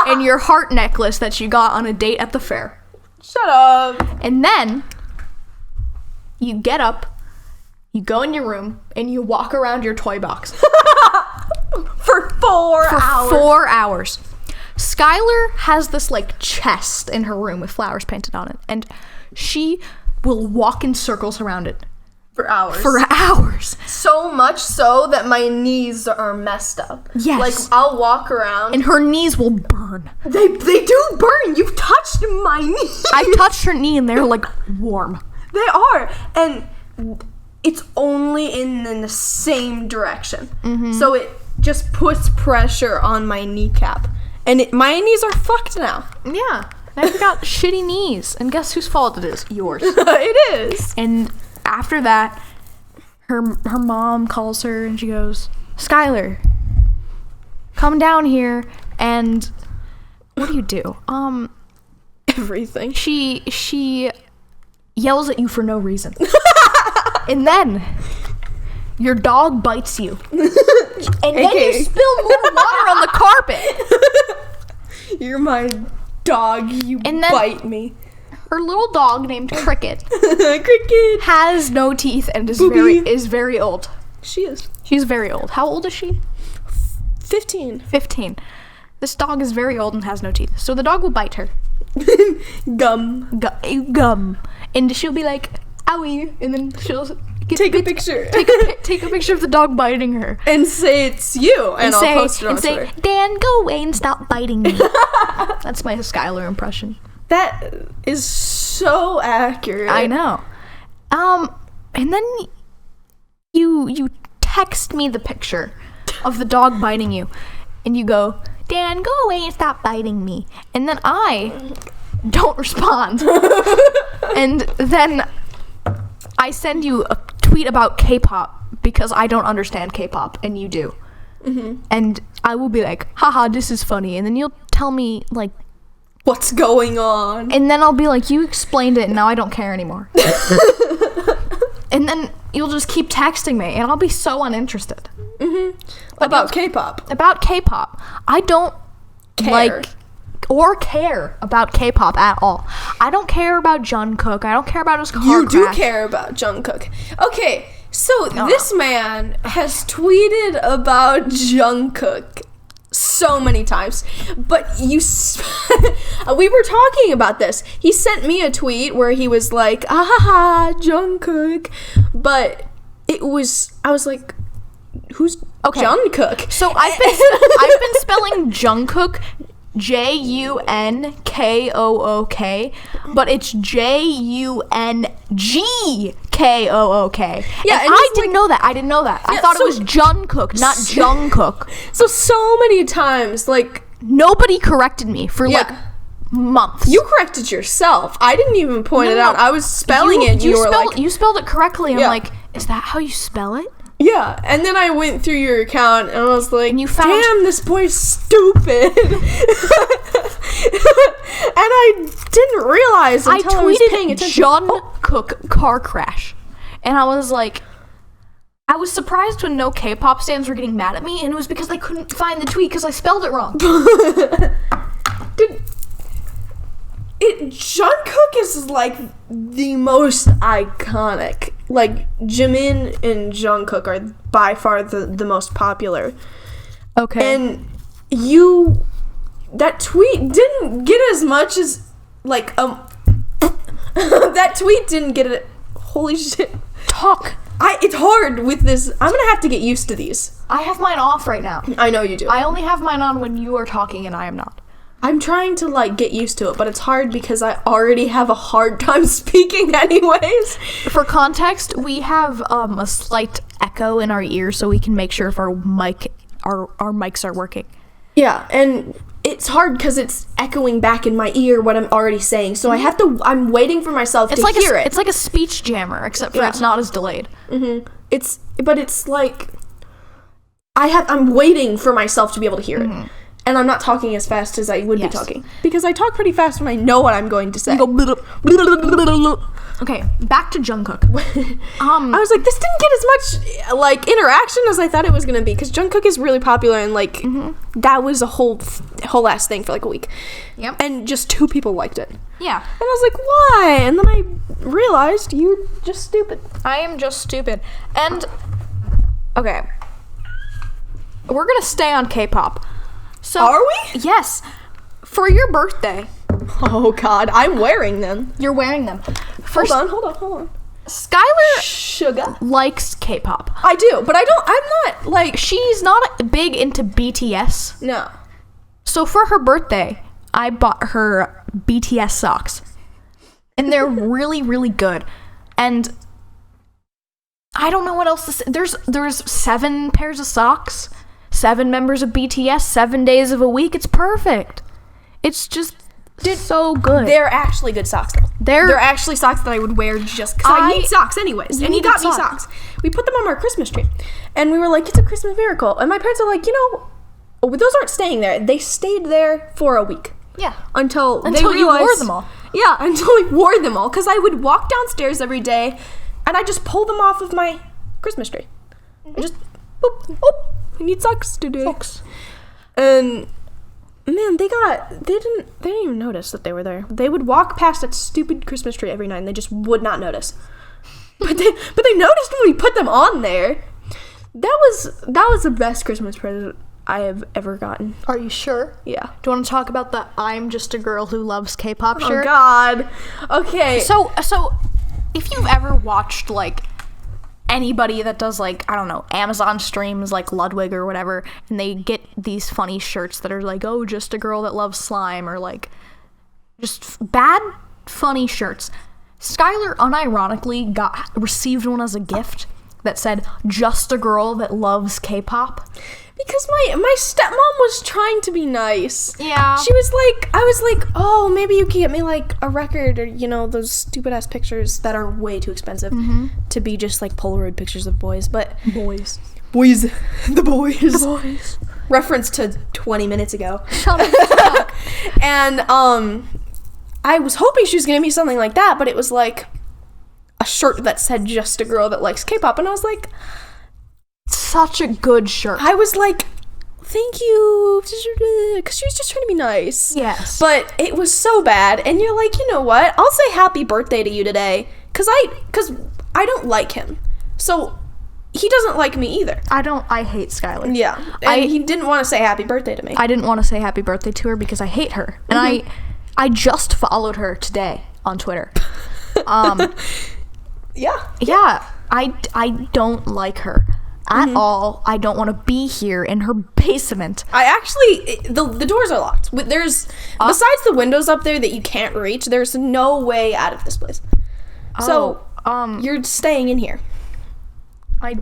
and your heart necklace that you got on a date at the fair. Shut up. And then you get up, you go in your room, and you walk around your toy box. For 4 hours. 4 hours. Skylar has this like chest in her room with flowers painted on it, and she will walk in circles around it for hours. So much so that my knees are messed up. Yes. Like I'll walk around and her knees will burn. They do burn. You've touched my knees. I touched her knee and they're like warm. They are, and it's only in the same direction. So it just puts pressure on my kneecap, and my knees are fucked now. Yeah, I've got shitty knees, and guess whose fault it is? Yours. It is. And after that, her mom calls her and she goes, Skyler, come down here. And what do? Everything. She yells at you for no reason. And then your dog bites you. And then you spill more water on the carpet. You're my dog, you bite me. Her little dog named Cricket Cricket has no teeth and is very old. She is. She's very old. How old is she? 15. 15. This dog is very old and has no teeth. So the dog will bite her. Gum. And she'll be like, owie. And then she'll take a picture. Take a picture of the dog biting her. And say it's you. And I'll post it on Twitter. And say, Dan, go away and stop biting me. That's my Skyler impression. That is so accurate. I know. And then you text me the picture of the dog biting you. And you go, Dan, go away and stop biting me. And then I don't respond. And then I send you a tweet about K-pop because I don't understand K-pop and you do. And I will be like, haha, this is funny. And then you'll tell me, like, what's going on? And then I'll be like, you explained it and now I don't care anymore. And then you'll just keep texting me and I'll be so uninterested. About K-pop. About K-pop. I don't care about K-pop at all. I don't care about Jungkook. I don't care about his car You do crash. care about Jungkook. Okay, so this man has tweeted about Jungkook so many times, but we were talking about this. He sent me a tweet where he was like, Jungkook, but I was like, who's Jungkook? So I've been spelling Jungkook Junkook, but it's Jungkook. Yeah, and I didn't know that. I thought it was Jungkook, not Jungkook. So many times, like, nobody corrected me for like months. You corrected yourself. I didn't even point it out. I was spelling it. And you were like, you spelled it correctly. I'm like, is that how you spell it? Yeah, and then I went through your account and I was like, and you found, damn, this boy's stupid. And I didn't realize until I was paying attention. Jungkook car crash. And I was like, I was surprised when no K-pop stans were getting mad at me, and it was because they couldn't find the tweet because I spelled it wrong. Dude, Jungkook is like the most iconic. Like, Jimin and Jungkook are by far the most popular. Okay. And that tweet didn't get as much as, like, that tweet didn't get it. Holy shit. Talk. It's hard with this. I'm gonna have to get used to these. I have mine off right now. I know you do. I only have mine on when you are talking and I am not. I'm trying to, like, get used to it, but it's hard because I already have a hard time speaking anyways. For context, we have a slight echo in our ears so we can make sure if our mics are working. Yeah, and it's hard because it's echoing back in my ear what I'm already saying, so I'm waiting for myself to hear it. It's like a speech jammer, except for it's not as delayed. It's like I'm waiting for myself to be able to hear it. And I'm not talking as fast as I would be talking. Because I talk pretty fast when I know what I'm going to say. Okay, back to Jungkook. I was like, this didn't get as much, like, interaction as I thought it was going to be. Because Jungkook is really popular and, like, that was a whole ass thing for, like, a week. Yep. And just 2 people liked it. Yeah. And I was like, why? And then I realized you're just stupid. I am just stupid. And, okay. We're going to stay on K-pop. So, are we? Yes. For your birthday. Oh, God. I'm wearing them. You're wearing them. Hold on. Skyler likes K-pop. I do, but I'm not, like... She's not big into BTS. No. So for her birthday, I bought her BTS socks. And they're really, really good. And I don't know what else to say. There's 7 pairs of socks, 7 members of BTS, 7 days of a week. It's perfect. It's just so good. They're actually good socks, though. They're actually socks that I would wear just because I need socks anyways. And he got me socks. We put them on our Christmas tree. And we were like, it's a Christmas miracle. And my parents are like, those aren't staying there. They stayed there for a week. Yeah. Until they you realized, wore them all. Yeah, until we wore them all. Because I would walk downstairs every day and I just pull them off of my Christmas tree. I just, boop, I need socks today. Socks. And man, they didn't even notice that they were there. They would walk past that stupid Christmas tree every night and they just would not notice. But they noticed when we put them on there. That was the best Christmas present I have ever gotten. Are you sure? Yeah. Do you want to talk about the I'm Just a Girl Who Loves K-Pop shirt? Oh God. Okay. So if you've ever watched like anybody that does like, I don't know, Amazon streams like Ludwig or whatever, and they get these funny shirts that are like, oh, just a girl that loves slime, or like just bad funny shirts. Skyler unironically received one as a gift that said, just a girl that loves K-pop. Because my stepmom was trying to be nice. Yeah. She was like, I was like, oh, maybe you can get me like a record or, those stupid ass pictures that are way too expensive to be just like Polaroid pictures of boys. But Boys. The boys. Reference to 20 minutes ago. Shut up. And I was hoping she was gonna give me something like that, but it was like a shirt that said just a girl that likes K-pop, and I was like, such a good shirt. I was like, thank you, because she was just trying to be nice. Yes. But it was so bad, and you're like, you know what? I'll say happy birthday to you today, because I don't like him. So he doesn't like me either. I hate Skyler. Yeah. And he didn't want to say happy birthday to me. I didn't want to say happy birthday to her because I hate her. And I just followed her today on Twitter. Yeah. I don't like her at all. I don't want to be here in her basement. I actually, the doors are locked. There's, besides the windows up there that you can't reach, there's no way out of this place. So, you're staying in here. My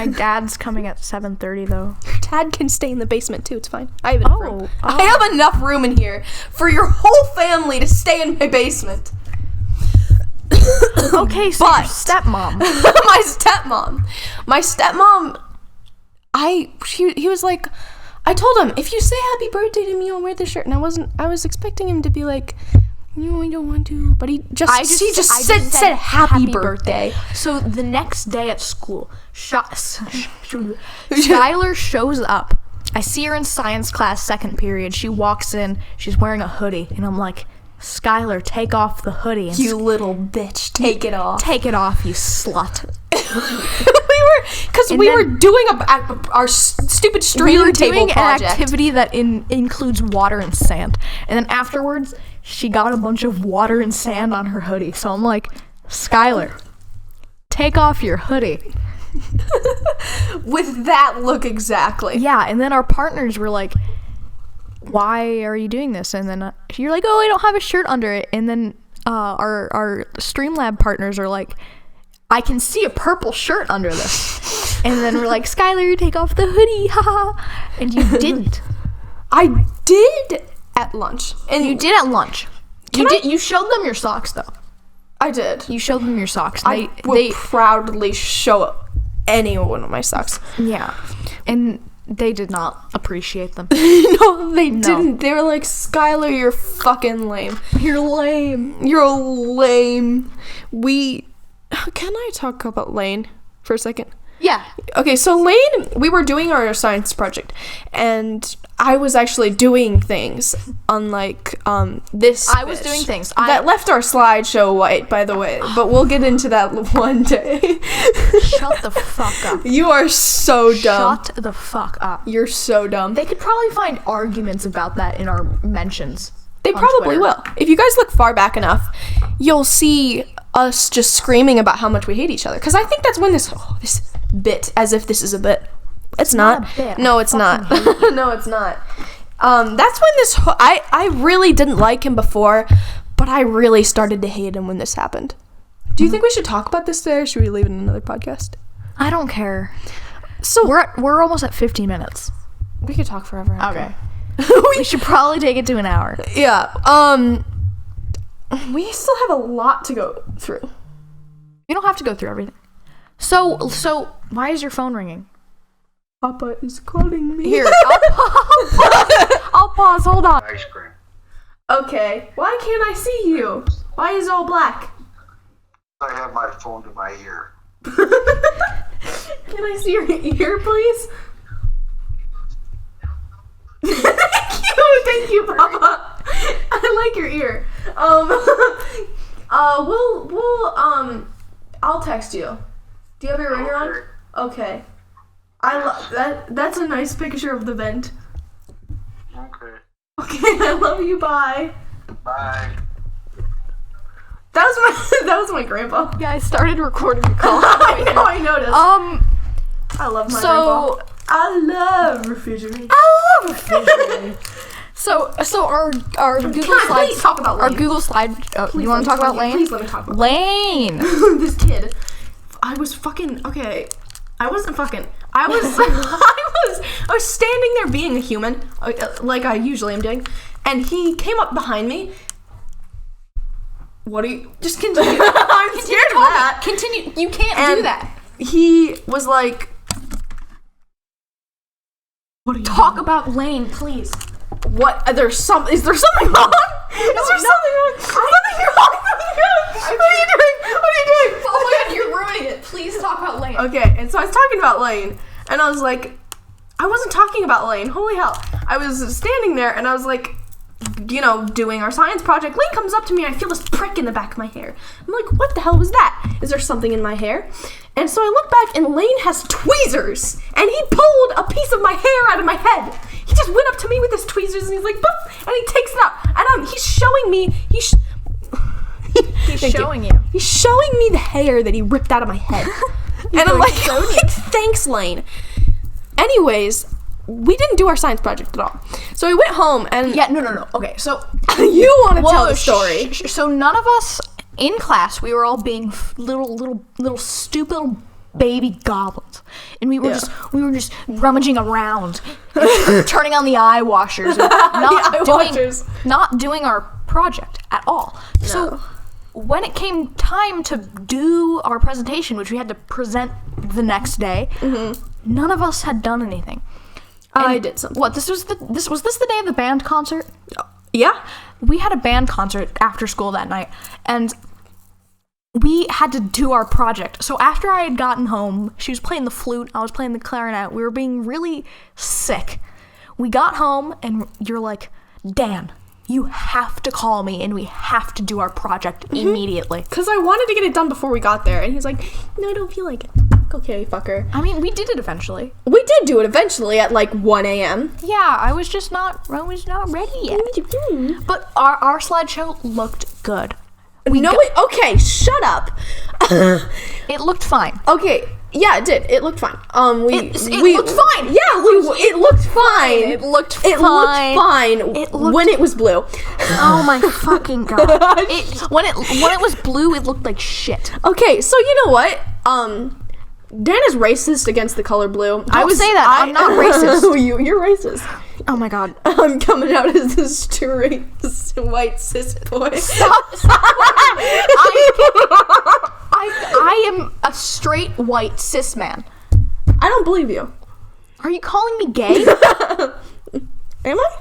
dad's coming at 7:30 though. Your dad can stay in the basement too, it's fine. I have enough room. I have enough room in here for your whole family to stay in my basement. Okay, so your stepmom. My stepmom, he was like, I told him, if you say happy birthday to me, I'll wear this shirt. And I was expecting him to be like, no, I don't want to. But he just said happy birthday. So the next day at school, Skyler shows up. I see her in science class, second period. She walks in. She's wearing a hoodie. And I'm like, Skyler, take off the hoodie. And you little bitch, take it off. Take it off, you slut. we were doing our stupid stream table project. An activity that includes water and sand. And then afterwards, she got a bunch of water and sand on her hoodie. So I'm like, Skyler, take off your hoodie. With that look exactly. Yeah, and then our partners were like, why are you doing this? And then you're like, oh, I don't have a shirt under it. And then our Streamlab partners are like, I can see a purple shirt under this. And then we're like, Skyler, take off the hoodie, haha. And you didn't. I did at lunch. And you did at lunch. You showed them your socks though. I did. You showed them your socks. I would proudly show anyone my socks. Yeah. And they did not appreciate them. No, they didn't. They were like, Skyler, you're fucking lame. You're lame. You're lame. Can I talk about Lane for a second? Yeah. Okay, so Lane, we were doing our science project, and I was actually doing things, unlike this I was doing things. That left our slideshow white, by the way, but we'll get into that one day. Shut the fuck up. You are so dumb. Shut the fuck up. You're so dumb. They could probably find arguments about that in our mentions. They probably will. If you guys look far back enough, you'll see us just screaming about how much we hate each other. Because I think that's when this bit, as if this is a bit. It's not. A bit. No, it's not. No, it's not. That's when I really didn't like him before, but But I really started to hate him when this happened. Do you think we should talk about this today, or should we leave it in another podcast? I don't care. So we're almost at 50 minutes. We could talk forever. Okay. We should probably take it to an hour. Yeah. We still have a lot to go through. You don't have to go through everything. So why is your phone ringing? Papa is calling me. Here, I'll pause. Hold on. Ice cream. Okay. Why can't I see you? Why is it all black? I have my phone to my ear. Can I see your ear, please? Thank you, Papa. I like your ear. I'll text you. Do you have your ringer on? Okay. I love that. That's a nice picture of the vent. Okay. Okay, I love you. Bye. Bye. That was my grandpa. Yeah, I started recording the call. I know. I noticed. I love my grandpa. I love refrigerating. So our Google Can I Slides. please talk about Our Lane? Google Slide. You want to talk about Lane? Please let me talk about Lane. This kid. I was fucking okay. I wasn't fucking. I was I was standing there being a human, like I usually am doing, and he came up behind me. What are you? Just continue. I'm scared of that. Continue. You can't do that. He was like, "What are you Talk doing? about Lane, please. What? Is there something wrong? Is there something wrong? Something wrong? What are you doing? What are you doing? Oh my god, you're ruining it. Please talk about Lane. Okay, and so I was talking about Lane, and I was like, I wasn't talking about Lane. Holy hell. I was standing there, and I was like, doing our science project. Lane comes up to me, and I feel this prick in the back of my hair. I'm like, what the hell was that? Is there something in my hair? And so I look back, and Lane has tweezers, and he pulled a piece of my hair out of my head. He just went up to me with his tweezers, and he's like, boop, and he takes it out. And he's showing me, he's showing you. He's showing me the hair that he ripped out of my head. And I'm like, thanks, Lane. Anyways, we didn't do our science project at all. So we went home and... Yeah, no. Okay, so... You want to tell the story. So none of us in class, we were all being little stupid little baby goblins. And we were just rummaging around, and turning on the eye washers, and not doing our project at all. No. So when it came time to do our presentation, which we had to present the next day, none of us had done anything. And I did something. What? Was this the day of the band concert? Yeah. We had a band concert after school that night, and we had to do our project. So after I had gotten home, she was playing the flute, I was playing the clarinet. We were being really sick. We got home, and you're like, Dan, you have to call me, and we have to do our project immediately. Because I wanted to get it done before we got there, and he's like, no, I don't feel like it. Okay, fucker. I mean, we did it eventually. We did do it eventually at like 1 a.m. Yeah, I was not ready yet. But our slideshow looked good. Okay, shut up. It looked fine. Okay, yeah, it did. It looked fine. It looked fine. Yeah, it looked fine. It looked fine. It looked fine when it was blue. Oh my fucking god! When it was blue, it looked like shit. Okay, so you know what? Dan is racist against the color blue. Don't say that. I'm not racist. You're racist. Oh my god. I'm coming out as this straight white cis boy. Stop. I am a straight white cis man. I don't believe you. Are you calling me gay? Am I?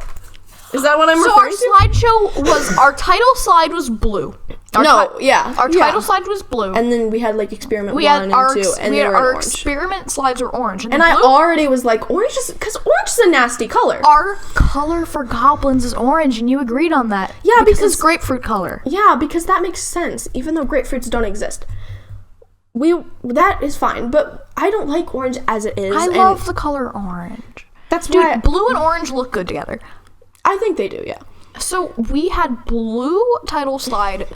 Is that what I'm referring to? So our slideshow was, our title slide was blue. Our title slide was blue. And then we had like experiment 1 and 2, and they were our orange. Experiment slides were orange. And I already was like, orange is, because orange is a nasty color. Our color for Goblinz is orange, and you agreed on that. Yeah, because it's grapefruit color. Yeah, because that makes sense, even though grapefruits don't exist. That is fine, but I don't like orange as it is. I love the color orange. That's why blue and orange look good together. I think they do, yeah. So we had blue title slide,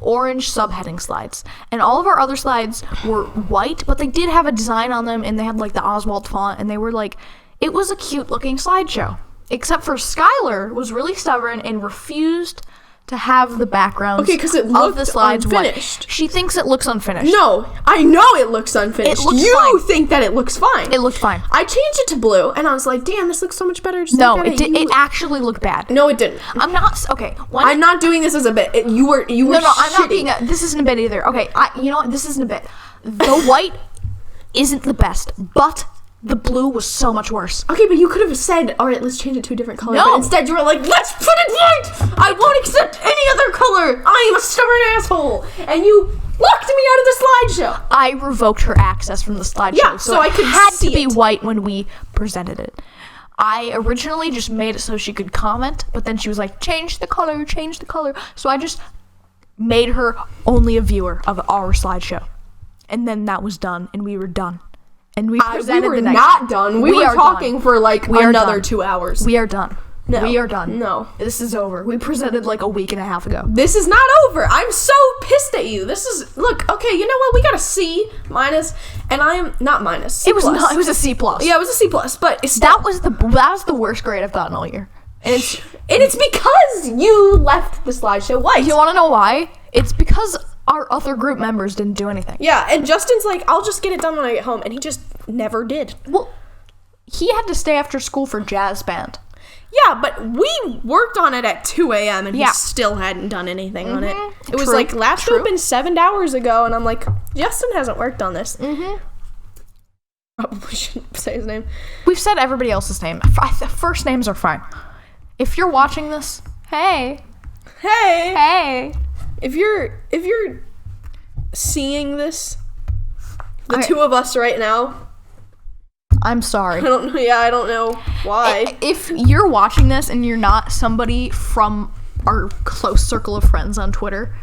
orange subheading slides, and all of our other slides were white, but they did have a design on them, and they had like the Oswald font, and they were like, it was a cute looking slideshow. Except for Skyler was really stubborn and refused to have the backgrounds Okay, because it of looked the slides unfinished. white. She thinks it looks unfinished. No, I know it looks unfinished. It looks you fine. think that it looks fine. It looked fine. I changed it to blue, and I was like, damn, this looks so much better. Just No, look at it did. It actually looked bad. No, it didn't. I'm not okay. I'm not doing this as a bit. You were No, I'm not being. shitty. This isn't a bit either. Okay, you know what? This isn't a bit. The white isn't the best, but the blue was so much worse. Okay, but you could have said, all right, let's change it to a different color. No. But instead, you were like, let's put it white. I won't accept any other color. I am a stubborn asshole, and you locked me out of the slideshow. I revoked her access from the slideshow, Yeah, so I could had see to be it. white when we presented it. I originally just made it so she could comment, but then she was like, change the color. So I just made her only a viewer of our slideshow. And then that was done, and we were done. And we presented we were the next not done. We were are talking done. for like We are another done. 2 hours. We are done. No. We are done. No. This is over. We presented like a week and a half ago. This is not over. I'm so pissed at you. This is okay. You know what? We got a C minus, and I am not minus. C It was plus. not. It was a C plus. Yeah, it was a C plus. But it's That was the worst grade I've gotten all year. and it's because you left the slideshow white. You want to know why? It's because our other group members didn't do anything. Yeah, and Justin's like, I'll just get it done when I get home, and he just never did. Well, he had to stay after school for jazz band. Yeah, but we worked on it at 2 a.m. and Yeah. he still hadn't done anything on it. It was True. like last True. open 7 hours ago, and I'm like, Justin hasn't worked on this. Probably shouldn't say his name. We've said everybody else's name. First names are fine. If you're watching this, hey, Hey, if you're seeing this, the Okay. two of us right now, I'm sorry. I don't know. Yeah, I don't know why. If you're watching this and you're not somebody from our close circle of friends on Twitter,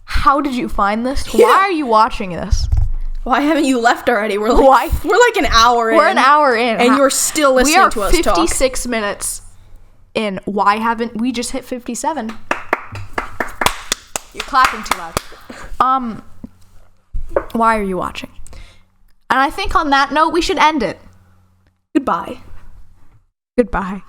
how did you find this? Yeah. Why are you watching this? Why haven't you left already? We're like, Why? We're like an hour in. We're an hour in. and you're still listening we are to us talk. 56 minutes in. Why haven't we just hit 57? You're clapping too loud. Why are you watching? And I think on that note, we should end it. Goodbye. Goodbye.